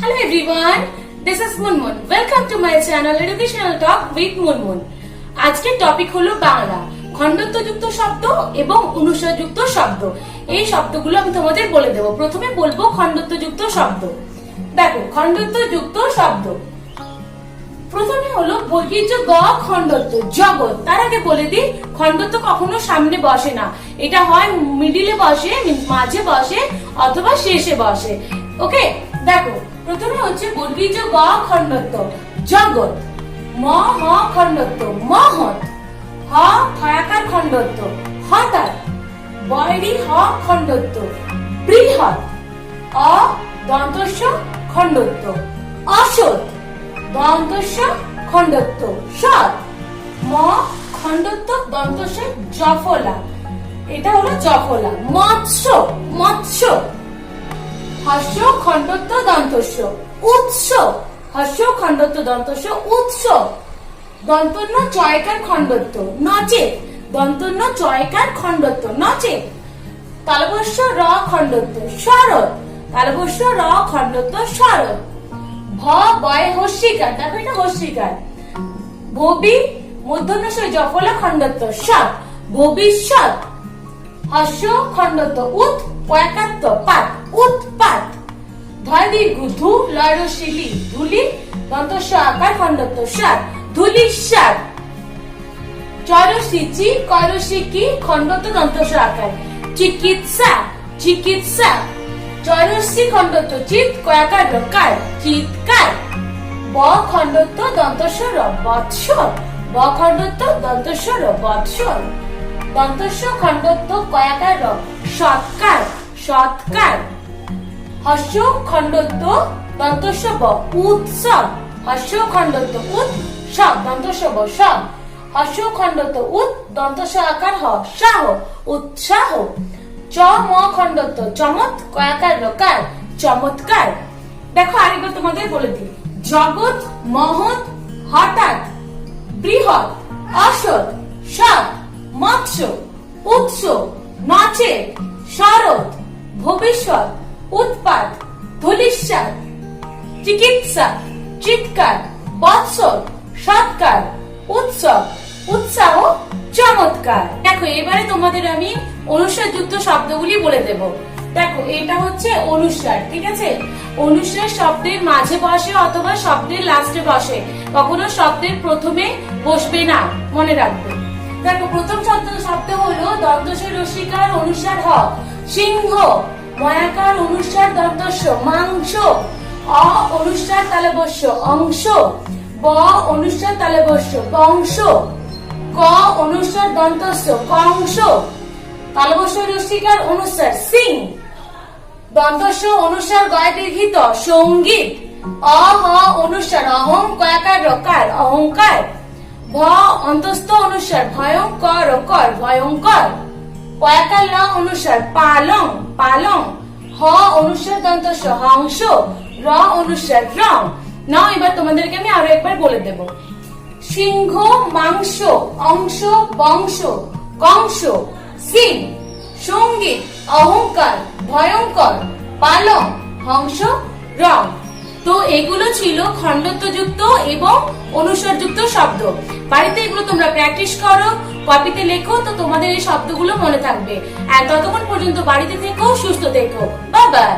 Hello everyone, this is Munmun. Welcome to my channel Educational Talk with Munmun. আজকের topic হলো বাংলা খণ্ডত্বযুক্ত শব্দ এবং অনুস্বারযুক্ত শব্দ। এই শব্দগুলো আমি তোমাদের বলে দেব। প্রথমে বলবো খণ্ডত্বযুক্ত শব্দ। দেখো খণ্ডত্বযুক্ত শব্দ প্রথমে হলো বর্গীয় গ খণ্ডত্ব জগৎ। তার আগে বলে দিই খণ্ডত্ব কখনো সামনে বসে না, এটা হয় মিডিলে বসে, মাঝে বসে অথবা শেষে বসে। ওকে, দেখো প্রথমে হচ্ছে বর্গীয় গ খণ্ডত্ব জগৎ, ম হ খণ্ডত্ব মহৎ, হ ঠয়াকার খণ্ডত্ব হঠাৎ, বয়রি হ খণ্ডত্ব বৃহৎ, অ দন্তস্ব খণ্ডত্ব অসৎ, দন্তস্ব খণ্ডত্ব সৎ, ম খণ্ডত্ব দন্তস্ব জফলা, এটা হলো জফলা। মৎস্য মৎস্য, হস্য খণ্ডত্ব দন্তস্ব উৎস, হস্য খণ্ডত্ব দন্তস্ব উৎস, দন্তন্য চয়কার খণ্ডত্ব নচেত, দন্তন্য চয়কার খণ্ডত্ব নচেত, তালবস্য র খণ্ডত্ব শরৎ, তালবস্য র খণ্ডত্ব শরৎ, ভ বয় হস্যিকার, দেখো এটা হস্যিকার, ভবি মূর্ধন্য জফলা খণ্ডত্ব সৎ ভবিষ্যৎ, হস্য খণ্ডত্ব উৎ পয়াকাত্ব পাত উৎপাত, ধয় দীর্ঘ ধু লয় শিলি ধুলি দন্তস্ব আকার খণ্ডত্ব সাত ধুলিসাৎ, চরসি চি করসি কি খণ্ডত্ব দন্তস্ব আকার চিকিৎসা চিকিৎসা, চরসি খণ্ডত্ব চিত কয়াকার রকার চিৎকার, ব খণ্ডত্ব দন্তস্ব র বৎসর, ব খণ্ডত্ব দন্তস্ব র বৎসর, দন্তস্ব খণ্ডত্ব কয়াকার র সৎকার সৎকার, হস্য খণ্ডত্ব দন্তস্ব ব উৎসব, হস্য খণ্ডত্ব উৎসব দন্তস্ব ব সব, হস্য খণ্ডত্ব উৎ দন্তস্ব আকার হ সাহ উৎসাহ, চ ম খণ্ডত্ব চমৎ কয়াকার রকার চমৎকার। দেখো আরেকবার তোমাদের বলে দিই জগৎ মহৎ হঠাৎ বৃহৎ অসৎ সৎ মৎস্য উৎস নচেত শরৎ ভবিষ্যৎ উৎপাত ধূলিসাৎ চিকিৎসা চিৎকার বৎসর সৎকার উৎসব উৎসাহ চমৎকার। দেখো এবারে তোমাদের আমি অনুস্বারযুক্ত শব্দগুলি বলে দেব। দেখো এটা হচ্ছে অনুস্বার, ঠিক আছে? অনুস্বার শব্দের মাঝে বসে অথবা শব্দের লাস্টে বসে, কখনো শব্দের প্রথমে বসবে না, মনে রাখবে। দেখো প্রথম শব্দ হলো দন্তস্ব রস্যিকার অনুস্বার হ সিংহ, ময়াকার অনুস্বার দন্তস্ব মাংস, অ অনুস্বার তালবস্য অংশ, ব অনুস্বার তালবস্য বংশ, ক অনুস্বার দন্তস্য কংস, তালবস্য রস্যিকার অনুস্বার সিং, দন্তস্য অনুস্বার গয় দীর্ঘিত সঙ্গীত, অ হ অনুস্বার অহং কয়াকার রকার অহংকার, ভ অন্তস্থ অনুস্বার ভয়ঙ্কর কর ভয়ঙ্কর, পয়াকার ল অনুস্বার পালং পালং, হ অনুস্বার দন্তস্য হংস, র অনুস্বার রং। নাও এবার তোমাদেরকে আমি আরো একবার বলে দেব। সিংহ মাংস অংশ বংশ কংস সিং, সঙ্গীত অহংকার ভয়ঙ্কর পালং হংস রং। তো এগুলো ছিল খণ্ডত্বযুক্ত এবং অনুস্বারযুক্ত শব্দ। বাড়িতে এগুলো তোমরা প্র্যাকটিস করো, কপিতে লেখো, তো তোমাদের এই শব্দগুলো মনে থাকবে। আর ততক্ষণ পর্যন্ত বাড়িতে থেকো, সুস্থ থেকো। Bye bye.